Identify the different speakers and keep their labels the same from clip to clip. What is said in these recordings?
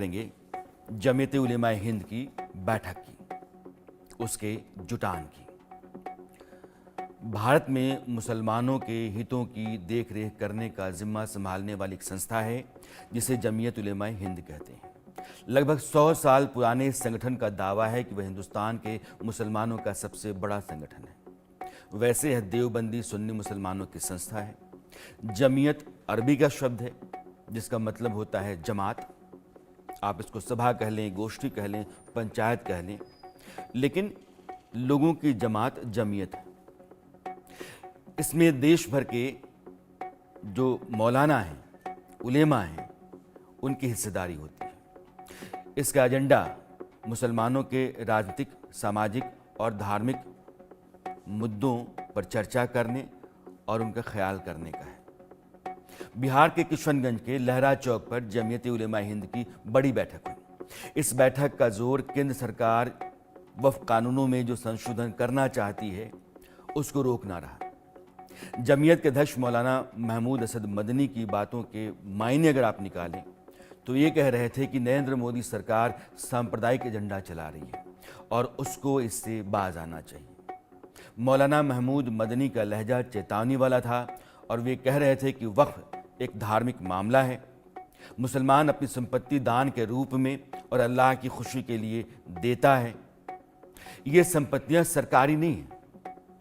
Speaker 1: करेंगे जमीयत उलेमा हिंद की बैठक की, उसके जुटान की। भारत में मुसलमानों के हितों की देखरेख करने का जिम्मा संभालने वाली एक संस्था है जिसे जमीयत उलेमा हिंद कहते हैं। लगभग 100 साल पुराने इस संगठन का दावा है कि वह हिंदुस्तान के मुसलमानों का सबसे बड़ा संगठन है। वैसे यह देवबंदी सुन्नी मुसलमानों की संस्था है। जमीयत अरबी का शब्द है जिसका मतलब होता है जमात। आप इसको सभा कह लें, गोष्ठी कह लें, पंचायत कह लें, लेकिन लोगों की जमात जमीयत है। इसमें देश भर के जो मौलाना हैं, उलेमा हैं, उनकी हिस्सेदारी होती है। इसका एजेंडा मुसलमानों के राजनीतिक, सामाजिक और धार्मिक मुद्दों पर चर्चा करने और उनका ख्याल करने का है। बिहार के किशनगंज के लहरा चौक पर जमीयत उलेमा हिंद की बड़ी बैठक हुई। इस बैठक का जोर केंद्र सरकार वक्फ कानूनों में जो संशोधन करना चाहती है उसको रोकना रहा। जमीयत के अध्यक्ष मौलाना महमूद असद मदनी की बातों के मायने अगर आप निकालें तो ये कह रहे थे कि नरेंद्र मोदी सरकार सांप्रदायिक एजेंडा चला रही है और उसको इससे बाज आना चाहिए। मौलाना महमूद मदनी का लहजा चेतावनी वाला था और वे कह रहे थे कि वक्फ एक धार्मिक मामला है। मुसलमान अपनी संपत्ति दान के रूप में और अल्लाह की खुशी के लिए देता है। ये संपत्तियां सरकारी नहीं हैं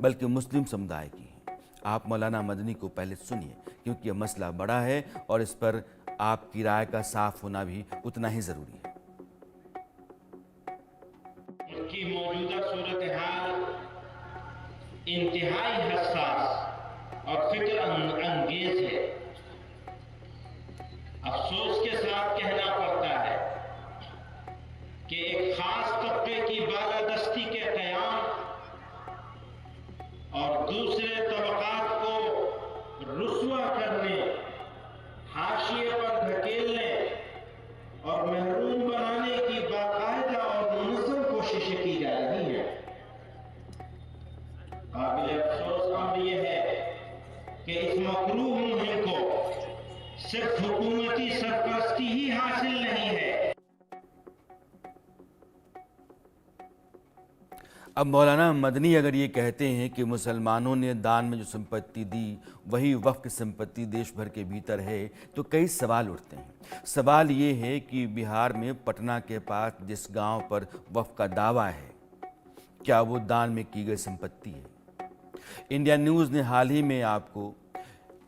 Speaker 1: बल्कि मुस्लिम समुदाय की हैं। आप मौलाना मदनी को पहले सुनिए क्योंकि यह मसला बड़ा है और इस पर आपकी राय का साफ होना भी उतना ही जरूरी है।
Speaker 2: उनकी मौजूदा सूरत हाल इंतहाई हसास और फिक्र अंगेज है। अफसोस के साथ कहना पड़ता है कि एक खास तबके की बालादस्ती के कयाम और दूसरे तबकात को रुस्वा करने, हाशिए पर धकेलने और महरूम बनाने की बाकायदा और मुनज़्ज़म कोशिशें की जा रही हैं। काबिल अफसोस अमर यह है कि इस मकरूह मुहिम को सिर्फ हुकूमती सरपरस्ती ही हासिल नहीं है।
Speaker 1: अब मौलाना मदनी अगर ये कहते हैं कि मुसलमानों ने दान में जो संपत्ति दी वही वक्फ की संपत्ति देश भर के भीतर है तो कई सवाल उठते हैं। सवाल ये है कि बिहार में पटना के पास जिस गांव पर वक्फ का दावा है क्या वो दान में की गई संपत्ति है? इंडिया न्यूज़ ने हाल ही में आपको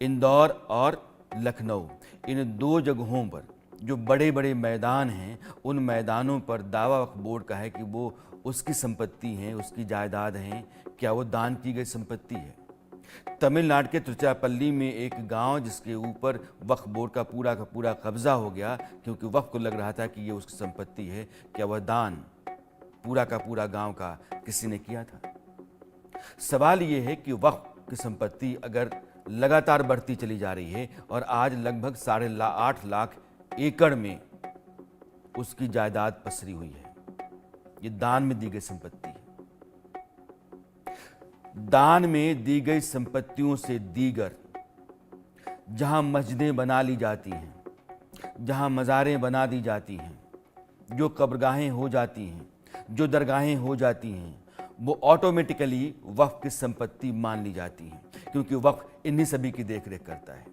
Speaker 1: इंदौर और लखनऊ इन दो जगहों पर जो बड़े बड़े मैदान हैं उन मैदानों पर दावा वक्फ बोर्ड का है कि वो उसकी संपत्ति हैं, उसकी जायदाद हैं, क्या वो दान की गई संपत्ति है? तमिलनाडु के त्रिचिरापल्ली में एक गांव जिसके ऊपर वक्फ बोर्ड का पूरा कब्जा हो गया क्योंकि वक्फ को लग रहा था कि ये उसकी संपत्ति है, क्या वह दान पूरा गांव का किसी ने किया था? सवाल ये है कि वक्फ की संपत्ति अगर लगातार बढ़ती चली जा रही है और आज लगभग 8.5 लाख एकड़ में उसकी जायदाद पसरी हुई है, ये दान में दी गई संपत्ति है। दान में दी गई संपत्तियों से दीगर जहां मस्जिदें बना ली जाती हैं, जहां मज़ारें बना दी जाती हैं, जो कब्रगाहें हो जाती हैं, जो दरगाहें हो जाती हैं, वो ऑटोमेटिकली वक्फ की संपत्ति मान ली जाती हैं क्योंकि वक्फ इन्हीं सभी की देखरेख करता है।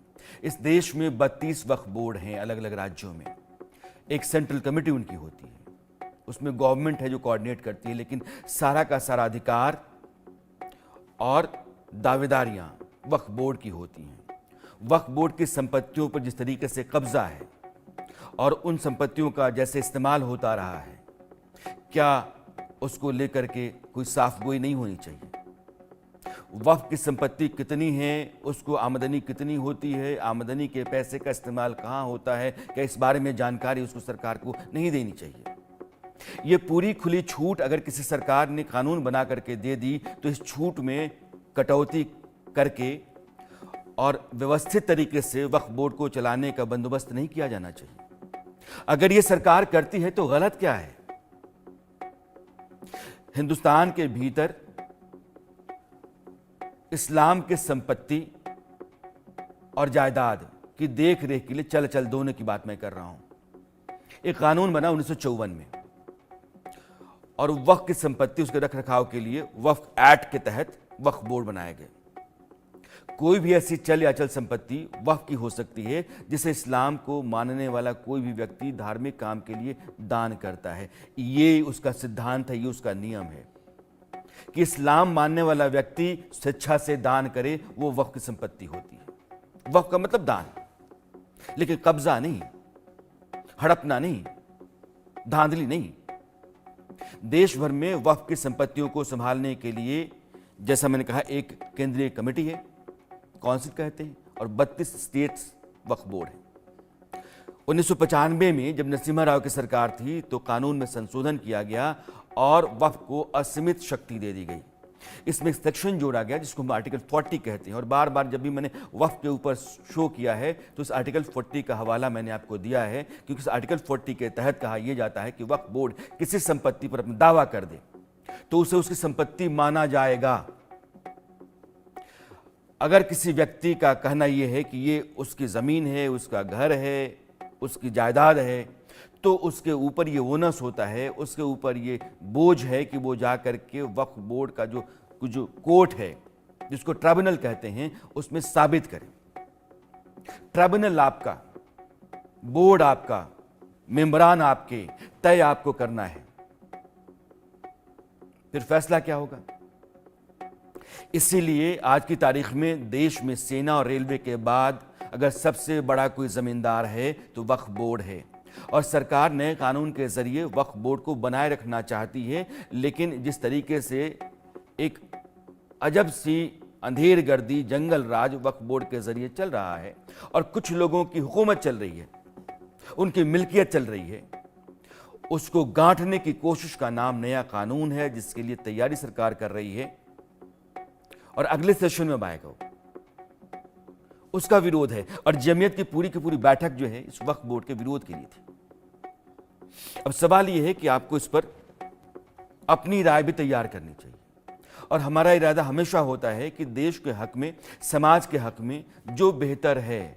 Speaker 1: इस देश में 32 वक्फ बोर्ड हैं अलग अलग राज्यों में। एक सेंट्रल कमेटी उनकी होती है, उसमें गवर्नमेंट है जो कोऑर्डिनेट करती है, लेकिन सारा का सारा अधिकार और दावेदारियां वक्फ बोर्ड की होती हैं। वक्फ बोर्ड की संपत्तियों पर जिस तरीके से कब्जा है और उन संपत्तियों का जैसे इस्तेमाल होता रहा है, क्या उसको लेकर के कोई साफगोई नहीं होनी चाहिए? वक्फ की संपत्ति कितनी है, उसको आमदनी कितनी होती है, आमदनी के पैसे का इस्तेमाल कहाँ होता है, क्या इस बारे में जानकारी उसको सरकार को नहीं देनी चाहिए? ये पूरी खुली छूट अगर किसी सरकार ने कानून बना करके दे दी तो इस छूट में कटौती करके और व्यवस्थित तरीके से वक्फ बोर्ड को चलाने का बंदोबस्त नहीं किया जाना चाहिए। अगर ये सरकार करती है तो गलत क्या है? हिंदुस्तान के भीतर इस्लाम की संपत्ति और जायदाद की देख रेख के लिए चल दोनों की बात मैं कर रहा हूं। एक कानून बना 1954 में और वक्फ की संपत्ति उसके रख रखाव के लिए वक्फ एक्ट के तहत वक्फ बोर्ड बनाए गए। कोई भी ऐसी चल या अचल संपत्ति वक्फ की हो सकती है जिसे इस्लाम को मानने वाला कोई भी व्यक्ति धार्मिक काम के लिए दान करता है। ये उसका सिद्धांत है, ये उसका नियम है कि इस्लाम मानने वाला व्यक्ति स्वेच्छा से दान करे, वो वक्फ की संपत्ति होती है। वक्फ का मतलब दान, लेकिन कब्जा नहीं, हड़पना नहीं, धांधली नहीं। देश भर में वक्फ की संपत्तियों को संभालने के लिए, जैसा मैंने कहा, एक केंद्रीय कमेटी है, काउंसिल कहते हैं, और 32 स्टेट्स वक्फ बोर्ड है। 1995 में जब नरसिम्हा राव की सरकार थी तो कानून में संशोधन किया गया और वक्फ को असीमित शक्ति दे दी गई। इसमें एक सेक्शन जोड़ा गया जिसको हम आर्टिकल 40 कहते हैं, और बार बार जब भी मैंने वक्फ के ऊपर शो किया है तो इस आर्टिकल 40 का हवाला मैंने आपको दिया है, क्योंकि इस आर्टिकल 40 के तहत कहा यह जाता है कि वक्फ बोर्ड किसी संपत्ति पर अपना दावा कर दे तो उसे उसकी संपत्ति माना जाएगा। अगर किसी व्यक्ति का कहना यह है कि ये उसकी ज़मीन है, उसका घर है, उसकी जायदाद है, तो उसके ऊपर ये ओनस होता है, उसके ऊपर ये बोझ है कि वो जा कर के वक्फ बोर्ड का जो कोर्ट है, जिसको ट्राइब्यूनल कहते हैं, उसमें साबित करें। ट्राइब्यूनल आपका, बोर्ड आपका, मेंबरान आपके, तय आपको करना है। फिर फैसला क्या होगा? इसीलिए आज की तारीख में देश में सेना और रेलवे के बाद अगर सबसे बड़ा कोई जमींदार है तो वक्फ बोर्ड है, और सरकार नए कानून के जरिए वक्फ बोर्ड को बनाए रखना चाहती है। लेकिन जिस तरीके से एक अजब सी अंधेर गर्दी जंगल राज वक्फ बोर्ड के जरिए चल रहा है और कुछ लोगों की हुकूमत चल रही है, उनकी मिल्कियत चल रही है, उसको गांठने की कोशिश का नाम नया कानून है, जिसके लिए तैयारी सरकार कर रही है और अगले सेशन में आएगा। उसका विरोध है, और जमीयत की पूरी बैठक जो है इस वक्फ बोर्ड के विरोध के लिए थी। अब सवाल यह है कि आपको इस पर अपनी राय भी तैयार करनी चाहिए, और हमारा इरादा हमेशा होता है कि देश के हक में, समाज के हक में जो बेहतर है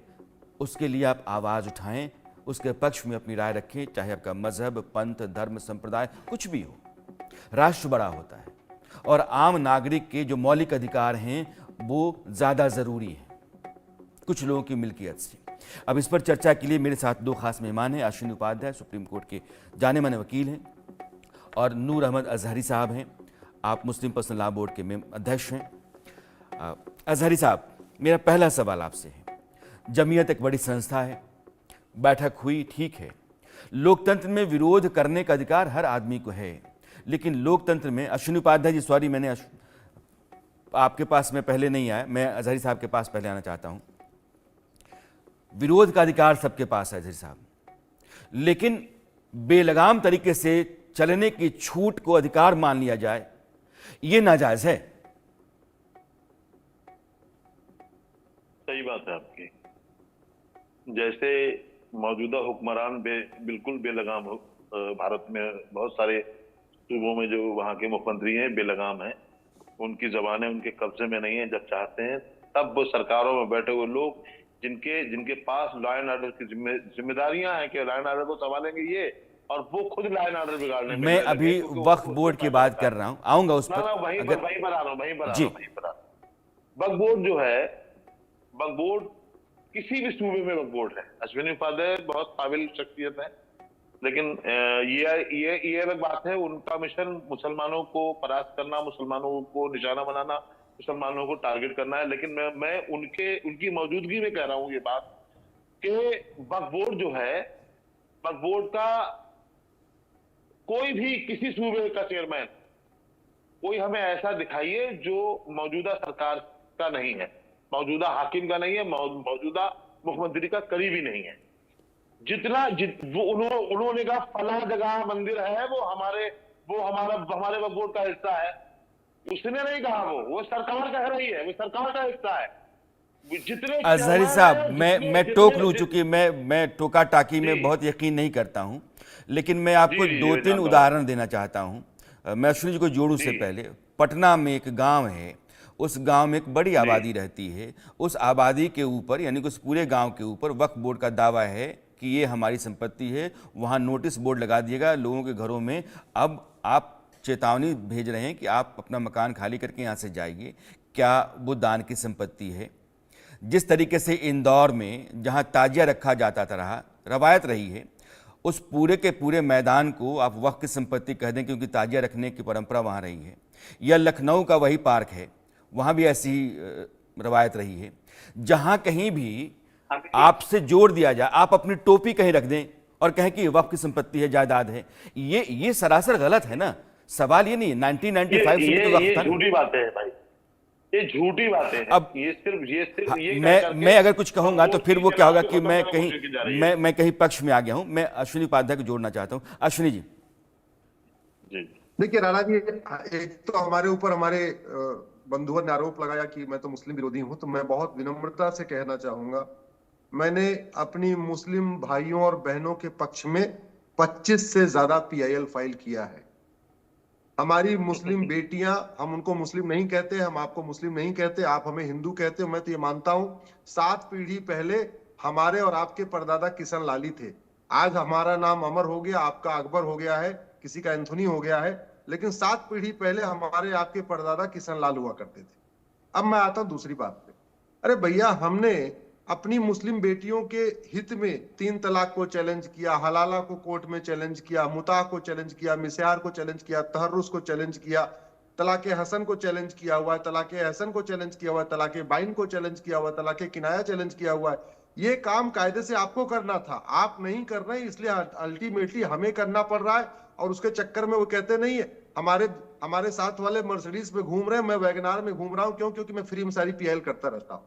Speaker 1: उसके लिए आप आवाज उठाएं, उसके पक्ष में अपनी राय रखें, चाहे आपका मजहब, पंथ, धर्म, संप्रदाय कुछ भी हो। राष्ट्र बड़ा होता है और आम नागरिक के जो मौलिक अधिकार हैं वो ज्यादा जरूरी हैं कुछ लोगों की मिल्कियत से। अब इस पर चर्चा के लिए मेरे साथ दो खास मेहमान हैं। अश्विनी उपाध्याय सुप्रीम कोर्ट के जाने माने वकील हैं, और नूर अहमद अजहरी साहब हैं, आप मुस्लिम पर्सनल लॉ बोर्ड के अध्यक्ष हैं। अजहरी साहब, मेरा पहला सवाल आपसे है, जमीयत एक बड़ी संस्था है, बैठक हुई, ठीक है, लोकतंत्र में विरोध करने का अधिकार हर आदमी को है, लेकिन लोकतंत्र में, अश्विनी उपाध्याय जी सॉरी, मैंने आपके पास में पहले नहीं आया, मैं अजहरी साहब के पास पहले आना चाहता हूं। विरोध का अधिकार सबके पास है अजहरी साहब, लेकिन बेलगाम तरीके से चलने की छूट को अधिकार मान लिया जाए, यह नाजायज है।
Speaker 3: सही बात है आपकी। जैसे मौजूदा हुक्मरान बिल्कुल बेलगाम हो, भारत में बहुत सारे सूबों में जो वहाँ के मुख्यमंत्री हैं बेलगाम हैं, उनकी जबानें उनके कब्जे में नहीं है। जब चाहते हैं तब वो सरकारों में बैठे हुए लोग जिनके पास लॉ एंड ऑर्डर की जिम्मेदारियां हैं कि लॉ एंड ऑर्डर को संभालेंगे ये, और वो खुद लॉ एंड ऑर्डर बिगाड़ने में।
Speaker 1: मैं अभी वक्फ बोर्ड की बात कर रहा हूं, आऊंगा उस पर।
Speaker 3: वहीं पर आ रहा हूं। वक्फ बोर्ड जो है, वक्फ बोर्ड किसी भी सूबे में वक्फ बोर्ड है। अश्विनी उपाध्याय बहुत काबिल शख्सियत है, लेकिन ये अलग बात है, उनका मिशन मुसलमानों को परास्त करना, मुसलमानों को निशाना बनाना, मुसलमानों को टारगेट करना है। लेकिन मैं उनकी मौजूदगी में कह रहा हूं ये बात कि वक्फ बोर्ड जो है, वक्फ बोर्ड का कोई भी किसी सूबे का चेयरमैन कोई हमें ऐसा दिखाइए जो मौजूदा सरकार का नहीं है, मौजूदा हाकिम का नहीं है, मौजूदा मुख्यमंत्री का करीबी नहीं है। उन्होंने कहा फला जगह मंदिर है, वो हमारे वक्फ बोर्ड का हिस्सा है। उसने नहीं कहा, वो सरकार कह रही है, वो सरकार का हिस्सा है। जितने
Speaker 1: अजहरी साहब, मैं टोक लूं, चूंकि मैं टोका टाकी में बहुत यकीन नहीं करता हूं, लेकिन मैं आपको दो तीन उदाहरण देना चाहता हूं। मैं अश्विनी जी को जोड़ूं से पहले, पटना में एक गांव है, उस गांव में एक बड़ी आबादी रहती है। उस आबादी के ऊपर, यानी कि उस पूरे गांव के ऊपर वक्फ बोर्ड का दावा है कि ये हमारी संपत्ति है, वहाँ नोटिस बोर्ड लगा दिएगा लोगों के घरों में। अब आप चेतावनी भेज रहे हैं कि आप अपना मकान खाली करके यहाँ से जाइए। क्या वो दान की संपत्ति है? जिस तरीके से इंदौर में जहाँ ताजिया रखा जाता था, रवायत रही है, उस पूरे के पूरे मैदान को आप वक्फ की संपत्ति कह दें क्योंकि ताजिया रखने की परंपरा वहाँ रही है। या लखनऊ का वही पार्क है, वहाँ भी ऐसी रवायत रही है। जहाँ कहीं भी आपसे जोड़ दिया जाए, आप अपनी टोपी कहीं रख दें और कहें कि वक्फ की संपत्ति है, जायदाद है, ये सरासर गलत है ना। सवाल ये नहीं, 1995 से तो वक्फ था।
Speaker 3: झूठी बातें हैं भाई, ये झूठी बातें हैं।
Speaker 1: अब
Speaker 3: ये सिर्फ
Speaker 1: मैं अगर कुछ कहूंगा तो फिर वो क्या होगा कि मैं कहीं पक्ष में आ गया हूं। मैं अश्विनी उपाध्याय को जोड़ना चाहता हूं। अश्विनी जी।
Speaker 4: देखिए राणा जी, एक तो हमारे ऊपर हमारे बंधुओं ने आरोप लगाया कि मैं तो मुस्लिम विरोधी हूं, तो मैं बहुत विनम्रता से कहना चाहूंगा, मैंने अपनी मुस्लिम भाइयों और बहनों के पक्ष में 25 से ज्यादा PIL फाइल किया है। हमारी मुस्लिम बेटियां, हम उनको मुस्लिम नहीं कहते, हम आपको मुस्लिम नहीं कहते, आप हमें हिंदू कहते हो। मैं तो ये मानता हूं 7 पीढ़ी पहले हमारे और आपके परदादा किशन लाली थे। आज हमारा नाम अमर हो गया, आपका अकबर हो गया है, किसी का एंथोनी हो गया है, लेकिन 7 पीढ़ी पहले हमारे आपके परदादा किशन लाल हुआ करते थे। अब मैं आता हूं दूसरी बात पे। अरे भैया, हमने अपनी मुस्लिम बेटियों के हित में 3 तलाक को चैलेंज किया, हलाला को कोर्ट में चैलेंज किया, मुता को चैलेंज किया, मिस्यार को चैलेंज किया, तहर्रुस को चैलेंज किया, तलाके हसन को चैलेंज किया हुआ है, तलाके हसन को चैलेंज किया हुआ है, तलाके बाइन को चैलेंज किया हुआ है, तलाके किनाया चैलेंज किया हुआ है। ये काम कायदे से आपको करना था, आप नहीं कर रहे, इसलिए अल्टीमेटली हमें करना पड़ रहा है। और उसके चक्कर में वो कहते नहीं है, हमारे साथ वाले मर्सिडीज पे घूम रहे हैं, मैं वैगनार में घूम रहा हूं। क्यों? क्योंकि मैं फ्री में सारी PIL करता रहता हूं।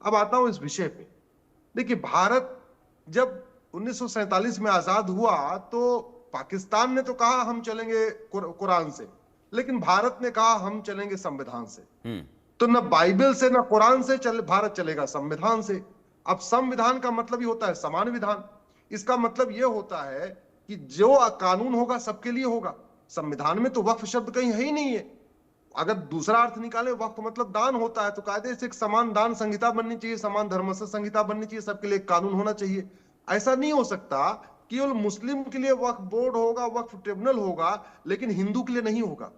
Speaker 4: अब आता हूं इस विषय पे। देखिए, भारत जब 1947 में आजाद हुआ तो पाकिस्तान ने तो कहा हम चलेंगे कुरान से, लेकिन भारत ने कहा हम चलेंगे संविधान से। तो न बाइबल से न कुरान से भारत चलेगा, संविधान से। अब संविधान का मतलब ही होता है समान विधान। इसका मतलब यह होता है कि जो कानून होगा सबके लिए होगा। संविधान में तो वक्फ शब्द कहीं है ही नहीं है। अगर दूसरा अर्थ निकाले, वक्फ मतलब दान होता है, तो कायदे से एक समान दान संहिता बननी चाहिए, समान धर्म से संहिता बननी चाहिए, सबके लिए एक कानून होना चाहिए। ऐसा नहीं हो सकता कि केवल मुस्लिम के लिए वक्फ बोर्ड होगा, वक्फ ट्रिब्यूनल होगा, लेकिन हिंदू के लिए नहीं होगा।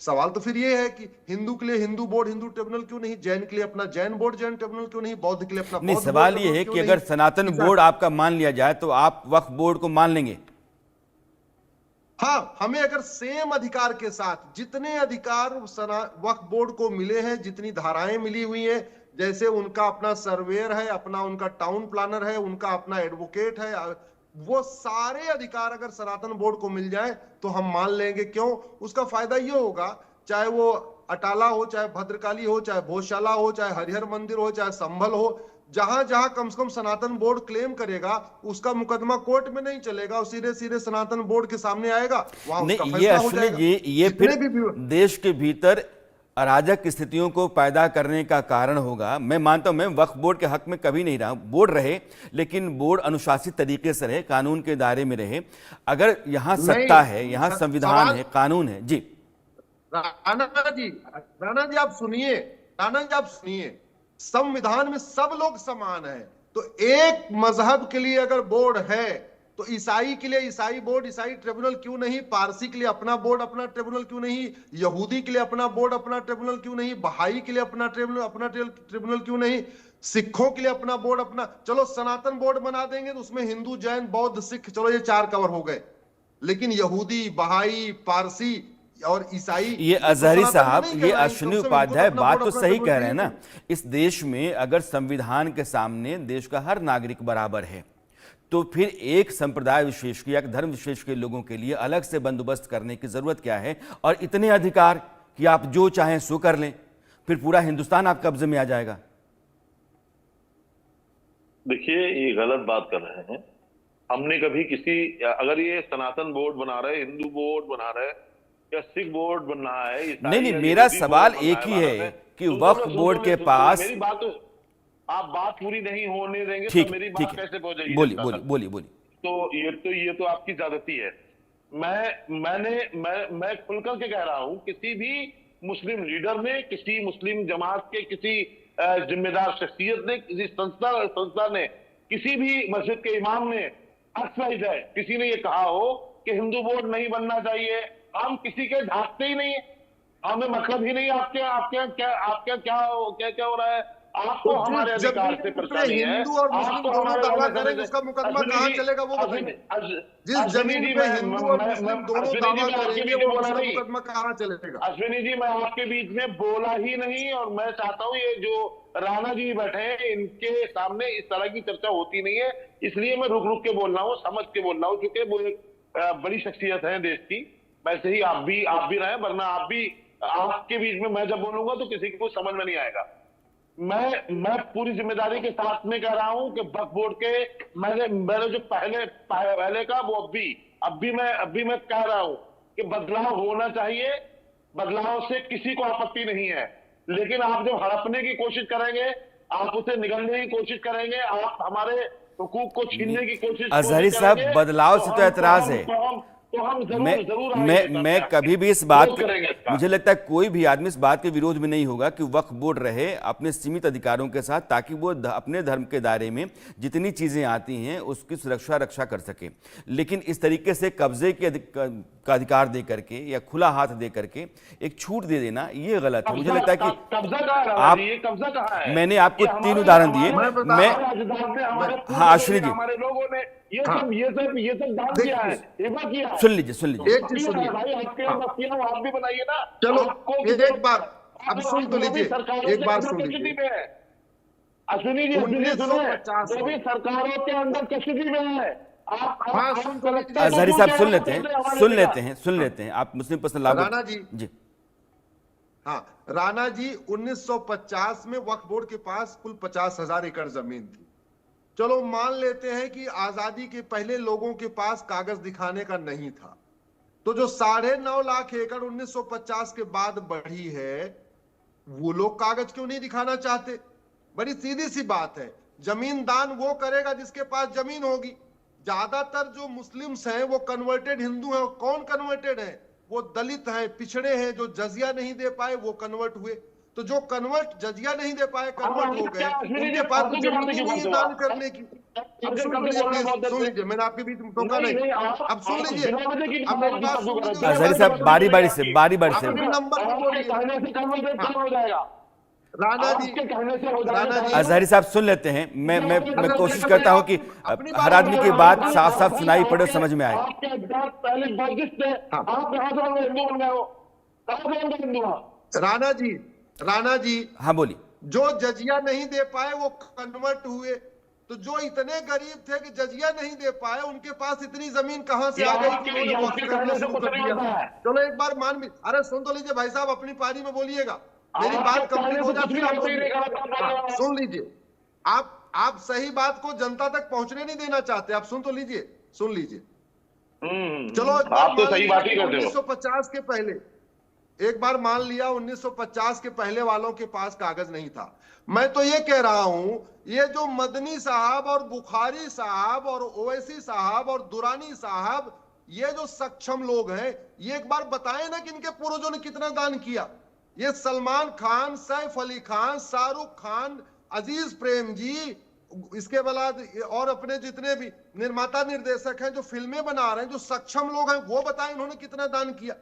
Speaker 4: सवाल तो फिर ये है कि हिंदू के लिए हिंदू बोर्ड, हिंदू ट्रिब्यूनल क्यों नहीं, जैन के लिए अपना जैन बोर्ड, जैन ट्रिब्यूनल क्यों नहीं, बौद्ध के लिए अपना
Speaker 1: नहीं। सवाल ये है कि अगर सनातन बोर्ड आपका मान लिया जाए तो आप वक्फ बोर्ड को मान लेंगे?
Speaker 4: हाँ, हमें अगर सेम अधिकार के साथ जितने अधिकार वक्फ बोर्ड को मिले हैं, जितनी धाराएं मिली हुई हैं, जैसे उनका अपना सर्वेयर है, अपना उनका टाउन प्लानर है, उनका अपना एडवोकेट है, वो सारे अधिकार अगर सनातन बोर्ड को मिल जाए तो हम मान लेंगे। क्यों? उसका फायदा ये होगा, चाहे वो अटाला हो, चाहे भद्रकाली हो, चाहे भोजशाला हो, चाहे हरिहर मंदिर हो, चाहे संभल हो, जहां जहां कम से कम सनातन बोर्ड क्लेम करेगा, उसका मुकदमा कोर्ट में नहीं चलेगा, और सीधे सीधे सनातन बोर्ड के सामने आएगा, वहां उसका फैसला हो जाएगा।
Speaker 1: ये फिर देश के भीतर अराजक स्थितियों को पैदा करने का कारण होगा। मैं मानता हूं, मैं वक्फ बोर्ड के हक में कभी नहीं रहा। बोर्ड रहे, लेकिन बोर्ड अनुशासित तरीके से रहे, कानून के दायरे में रहे। अगर यहाँ सत्ता है, यहाँ संविधान है, कानून है। जी
Speaker 4: राणा जी आप सुनिए, संविधान में सब लोग समान है। तो एक मजहब के लिए अगर बोर्ड है तो ईसाई के लिए ईसाई बोर्ड, ईसाई ट्रिब्यूनल क्यों नहीं, पारसी के लिए अपना बोर्ड, अपना ट्रिब्यूनल क्यों नहीं, यहूदी के लिए अपना बोर्ड, अपना ट्रिब्यूनल क्यों नहीं, बहाई के लिए अपना ट्रिब्यूनल क्यों नहीं, सिखों के लिए अपना बोर्ड, अपना, चलो सनातन बोर्ड बना देंगे तो उसमें हिंदू, जैन, बौद्ध, सिख, चलो ये 4 कवर हो गए। लेकिन यहूदी, बहाई, पारसी और ईसाई,
Speaker 1: ये अजहरी साहब, ये अश्विनी उपाध्याय बात तो सही कह रहे हैं ना। इस देश में अगर संविधान के सामने देश का हर नागरिक बराबर है, तो फिर एक संप्रदाय विशेष के या धर्म विशेष के लोगों के लिए अलग से बंदोबस्त करने की जरूरत क्या है? और इतने अधिकार कि आप जो चाहें सो कर लें, फिर पूरा हिंदुस्तान आप कब्जे में आ जाएगा।
Speaker 3: देखिए, ये गलत बात कर रहे हैं। हमने कभी अगर ये सनातन बोर्ड बना रहे, हिंदू बोर्ड बना रहे या सिख बोर्ड बन रहा है,
Speaker 1: नहीं, मेरा सवाल एक ही है कि वक्फ बोर्ड के पास,
Speaker 3: मेरी बात, आप बात पूरी नहीं होने देंगे
Speaker 1: तो
Speaker 3: मेरी बात कैसे पहुंचेगी?
Speaker 1: बोलिए।
Speaker 3: तो ये तो आपकी ज्यादती है। मैं खुलकर के कह रहा हूं, किसी भी मुस्लिम लीडर ने, किसी मुस्लिम जमात के किसी जिम्मेदार शख्सियत ने, किसी संस्था ने, किसी भी मस्जिद के इमाम ने एक्सवाइज है, किसी ने ये कहा हो कि हिंदू बोर्ड नहीं बनना चाहिए, हम किसी के ढाकते ही नहीं है, हमें मतलब ही नहीं आपके आपके क्या हो रहा है। आपको
Speaker 4: तो
Speaker 3: हमारे
Speaker 4: जिस
Speaker 3: अधिकार
Speaker 4: जमीन
Speaker 3: से
Speaker 4: पे
Speaker 3: परेशानी है,
Speaker 4: हिंदू और मुस्लिम
Speaker 3: आपको
Speaker 4: दोनों
Speaker 3: हमारे
Speaker 4: दावा
Speaker 3: रहने
Speaker 4: करेंगे
Speaker 3: से।
Speaker 4: उसका मुकदमा
Speaker 3: अश्विनी
Speaker 4: कहाँ
Speaker 3: जी,
Speaker 4: चलेगा वो बताइए। जिस
Speaker 3: अश्विनी
Speaker 4: जमीन
Speaker 3: जी,
Speaker 4: पे हिंदू और मुस्लिम दोनों
Speaker 3: अश्विनी जी,
Speaker 4: दावा
Speaker 3: मैं आपके
Speaker 4: करेंगे
Speaker 3: बीच में
Speaker 4: वो
Speaker 3: बोला
Speaker 4: उसका
Speaker 3: नहीं।
Speaker 4: मुकदमा कहाँ चलेगा।
Speaker 3: अश्विनी जी, मैं आपके बीच में बोला ही नहीं, और मैं चाहता हूं ये जो राणा जी बैठे हैं इनके सामने इस तरह की चर्चा होती नहीं है, इसलिए मैं रुक रुक के बोल रहा हूँ, समझ के बोल रहा हूँ, क्योंकि वो एक बड़ी शख्सियत है देश की। वैसे ही आप भी रहे, वरना आपके बीच में मैं जब बोलूंगा तो किसी को समझ में नहीं आएगा। मैं पूरी जिम्मेदारी के साथ में कह रहा हूं कि वक्फ बोर्ड के मैंने जो पहले का वो अभी मैं कह रहा हूं कि बदलाव होना चाहिए, बदलाव से किसी को आपत्ति नहीं है, लेकिन आप जब हड़पने की कोशिश करेंगे, आप उसे निगलने की कोशिश करेंगे, आप हमारे हुकूक को छीनने की कोशिश
Speaker 1: अजहरी साहब,
Speaker 3: करेंगे,
Speaker 1: बदलाव से तो ऐतराज है।
Speaker 3: तो हम
Speaker 1: मैं
Speaker 3: जरूर आएंगे
Speaker 1: मैं
Speaker 3: सामने
Speaker 1: कभी भी इस
Speaker 3: आपके।
Speaker 1: बात
Speaker 3: विरोध करेंगे इसका।
Speaker 1: मुझे लगता है कोई भी आदमी इस बात के विरोध में नहीं होगा कि वक्फ बोर्ड रहे अपने सीमित अधिकारों के साथ, ताकि वो अपने धर्म के दायरे में जितनी चीजें आती हैं उसकी रक्षा कर सके। लेकिन इस तरीके से कब्जे का अधिकार दे करके या खुला हाथ दे करके एक छूट दे देना, ये गलत है। मुझे लगता है कि
Speaker 3: कब्जा कहाँ है
Speaker 1: आप,
Speaker 3: ये कब्जा कहाँ है?
Speaker 1: मैंने आपको
Speaker 3: ये
Speaker 1: 3 उदाहरण दिए। मैं हाँ अश्विनी जी,
Speaker 3: हमारे लोगों ने ये सब दान किया है, हिबा किया है।
Speaker 1: सुन लीजिए।
Speaker 4: एक चीज सुनिए,
Speaker 3: भाई आपके आप भी बनाइए ना।
Speaker 4: चलो
Speaker 3: आपको
Speaker 4: एक बार अब सुन तो लीजिए, एक बार सुन लीजिए।
Speaker 3: अश्विनी जी सुनिए,
Speaker 4: 1950
Speaker 3: जो भी सरकारों के अंदर कस्टडी में है,
Speaker 4: हाँ, सुन तो लीजिए।
Speaker 1: अजहरी साहब सुन लेते हैं आप मुस्लिम पर्सनल लॉ।
Speaker 4: राणा जी
Speaker 1: जी
Speaker 4: हाँ, राणा जी 1950 में वक्फ बोर्ड के पास कुल 50,000 एकड़ जमीन थी। चलो मान लेते हैं कि आजादी के पहले लोगों के पास कागज दिखाने का नहीं था, तो जो 9.5 लाख एकड़ 1950 के बाद बढ़ी है, वो लोग कागज क्यों नहीं दिखाना चाहते? बड़ी सीधी सी बात है, जमीन दान वो करेगा जिसके पास जमीन होगी। ज्यादातर जो मुस्लिम्स हैं वो कन्वर्टेड हिंदू हैं। कौन कन्वर्टेड है? वो दलित हैं, पिछड़े हैं, जो जजिया नहीं दे पाए वो कन्वर्ट हुए। तो जो जजिया नहीं दे पाए, कन्वर्ट हो गए, उनके पास तो जमीन ही नहीं है दान करने की। अब सुन लीजिए, मैंने आपके बीच में टोका नहीं। अब सुन लीजिए, अब मेरी बात सुन लीजिए।
Speaker 1: अजहरी साहब, बारी बारी से
Speaker 4: नंबर पे बोलिए। राणा जी,
Speaker 1: अजहरी साहब सुन लेते हैं। मैं कोशिश करता हूं कि हर आदमी की बात साफ साफ सुनाई पड़े, समझ में आए।
Speaker 4: राणा जी
Speaker 1: हाँ बोलिए।
Speaker 4: जो जजिया नहीं दे पाए वो कन्वर्ट हुए, तो जो इतने गरीब थे कि जजिया नहीं दे पाए, उनके पास इतनी जमीन कहां से आ गई कि उन्होंने वक्फ करना शुरू कर दिया? चलो एक बार अरे सुन तो लीजिए भाई साहब, अपनी पारी में बोलिएगा, मेरी बात कंप्लीट हो जाती है। सुन लीजिए, आप सही बात को जनता तक पहुंचने नहीं देना चाहते। आप सुन तो लीजिए, सुन लीजिए। चलो
Speaker 3: आप तो सही बात ही करते हो।
Speaker 4: 1950 के पहले, एक बार मान लिया 1950 के पहले वालों के पास कागज नहीं था। मैं तो ये कह रहा हूं, ये जो मदनी साहब और बुखारी साहब और ओवैसी साहब और दुरानी साहब, ये जो सक्षम लोग हैं, ये एक बार बताएं ना कि इनके पूर्वजों ने कितना दान किया। ये सलमान खान, सैफ अली खान, शाहरुख खान, अजीज प्रेम जी, इसके बाद और अपने जितने भी निर्माता निर्देशक हैं जो फिल्में बना रहे हैं, जो सक्षम लोग हैं, वो बताएं इन्होंने कितना दान किया।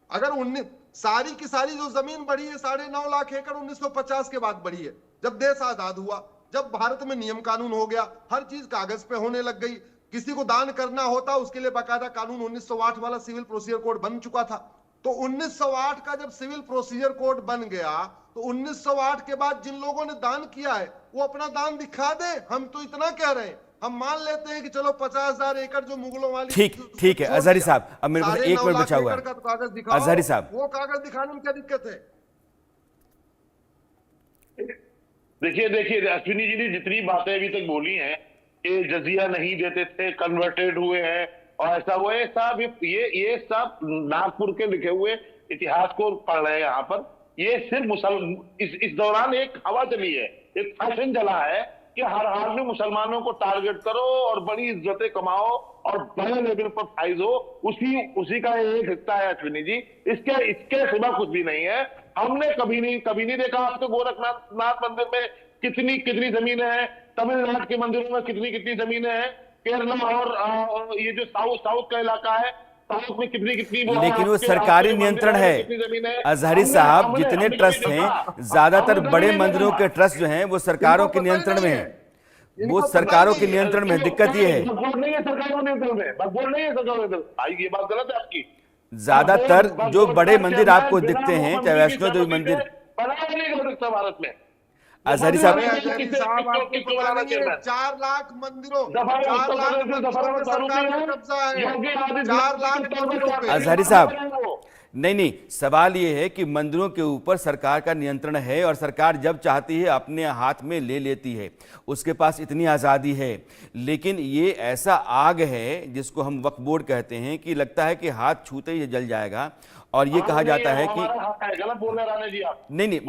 Speaker 4: अगर सारी की सारी जो जमीन बढ़ी है 9.5 लाख एकड़ 1950 के बाद बढ़ी है, जब देश आजाद हुआ, जब भारत में नियम कानून हो गया, हर चीज कागज पे होने लग गई। किसी को दान करना होता उसके लिए बाकायदा कानून 1908 वाला सिविल प्रोसीजर कोड बन चुका था। तो 1908 का जब सिविल प्रोसीजर कोड बन गया, तो 1908 के बाद जिन लोगों ने दान किया है वो अपना दान दिखा दे। हम तो इतना कह रहे हैं, हम मान लेते हैं कि चलो 50,000 एकड़ जो मुगलों वाली,
Speaker 1: ठीक है अजहरी साहब, अब मेरे पास 1 मिनट बचा हुआ है। अजहरी साहब,
Speaker 4: वो कागज दिखाने में क्या दिक्कत है?
Speaker 3: देखिए अश्विनी जी ने जितनी बातें अभी तक बोली हैं कि जजिया नहीं देते थे, कन्वर्टेड हुए हैं और ऐसा हुआ है, सब ये सब नागपुर के लिखे हुए इतिहास को पढ़ रहे हैं यहाँ पर। ये सिर्फ इस दौरान एक हवा चली है, एक फैशन चला है कि हर हाल में मुसलमानों को टारगेट करो और बड़ी इज्जतें कमाओ और बड़े लेवल पर फाइज हो, उसी का एक हिस्सा है अश्विनी जी। इसके सिवा कुछ भी नहीं है। हमने कभी नहीं देखा आपको गोरखनाथ मंदिर में कितनी जमीनें हैं, तमिलनाडु के मंदिरों में कितनी जमीनें हैं, केरला और ये जो साउथ का इलाका है, साउथ में कितनी
Speaker 1: लेकिन वो सरकारी नियंत्रण है अजहरी साहब। जितने ट्रस्ट हैं, ज्यादातर बड़े मंदिरों के ट्रस्ट जो हैं वो सरकारों के नियंत्रण में है, वो सरकारों के नियंत्रण में। दिक्कत ये है
Speaker 3: वक्फ नहीं है सरकारों के नियंत्रण में, वक्फ बोर्ड नहीं है सरकारों के नियंत्रण। भाई ये बात गलत है आपकी।
Speaker 1: ज्यादातर जो बड़े मंदिर आपको दिखते हैं, चाहे वैष्णो देवी मंदिर,
Speaker 3: बनाया नहीं जा सकता भारत में।
Speaker 1: अजहरी साहब
Speaker 4: अजहरी साहब, आपको पता नहीं है 4 लाख मंदिरों, 4 लाख मंदिरों पे सरकार का कब्जा है, 4 लाख मंदिरों पे।
Speaker 1: अजहरी साहब नहीं, सवाल ये है कि मंदिरों के ऊपर सरकार का नियंत्रण है और सरकार जब चाहती है अपने हाथ में ले लेती है, उसके पास इतनी आज़ादी है। लेकिन ये ऐसा आग है जिसको हम वक्फ बोर्ड कहते हैं कि लगता है कि हाथ छूते ही जल जाएगा। और ये कहा जाता है कि
Speaker 3: गलत बोल रहे हैं राणा जी आप।
Speaker 1: नहीं,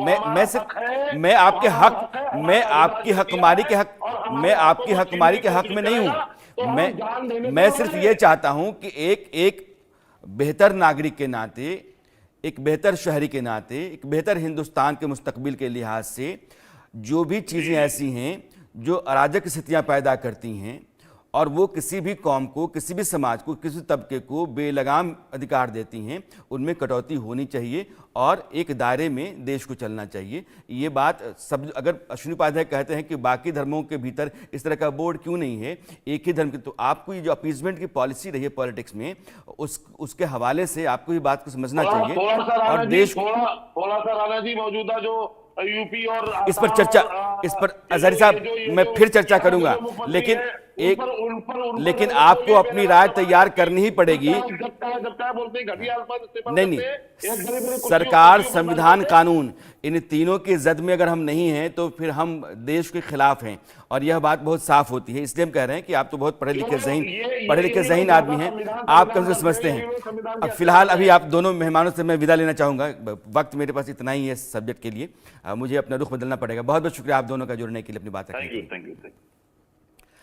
Speaker 1: मैं आपके हक, मैं आपकी हकमारी के हक, मैं आपकी हकमारी के हक में नहीं हूं। मैं सिर्फ ये चाहता हूं कि एक बेहतर नागरिक के नाते, एक बेहतर शहरी के नाते, एक बेहतर हिंदुस्तान के मुस्तकबिल के लिहाज से जो भी चीज़ें ऐसी हैं जो अराजक स्थितियां पैदा करती हैं और वो किसी भी कौम को, किसी भी समाज को, किसी तबके को बेलगाम अधिकार देती हैं, उनमें कटौती होनी चाहिए और एक दायरे में देश को चलना चाहिए। ये बात सब, अगर अश्विनी उपाध्याय कहते हैं कि बाकी धर्मों के भीतर इस तरह का बोर्ड क्यों नहीं है, एक ही धर्म की, तो आपको ये जो अपीजमेंट की पॉलिसी रही है पॉलिटिक्स में, उसके हवाले से आपको ये बात को समझना चाहिए। और देश
Speaker 3: थोड़ा सा राणा जी मौजूदा जो यूपी और
Speaker 1: इस पर चर्चा, इस पर अजहरी साहब मैं फिर चर्चा करूंगा, लेकिन आपको अपनी राय तैयार करनी ही पड़ेगी। नहीं, सरकार, संविधान, कानून, इन तीनों की जद में अगर हम नहीं हैं तो फिर हम देश के खिलाफ हैं और यह बात बहुत साफ होती है। इसलिए हम कह रहे हैं कि आप तो बहुत पढ़े लिखे ज़हीन आदमी हैं, आप कैसे समझते हैं। अब फिलहाल अभी आप दोनों मेहमानों से मैं विदा लेना चाहूँगा, वक्त मेरे पास इतना ही है इस सब्जेक्ट के लिए, मुझे अपना रुख बदलना पड़ेगा। बहुत बहुत शुक्रिया आप दोनों का जुड़ने के लिए, अपनी बात रखने के लिए।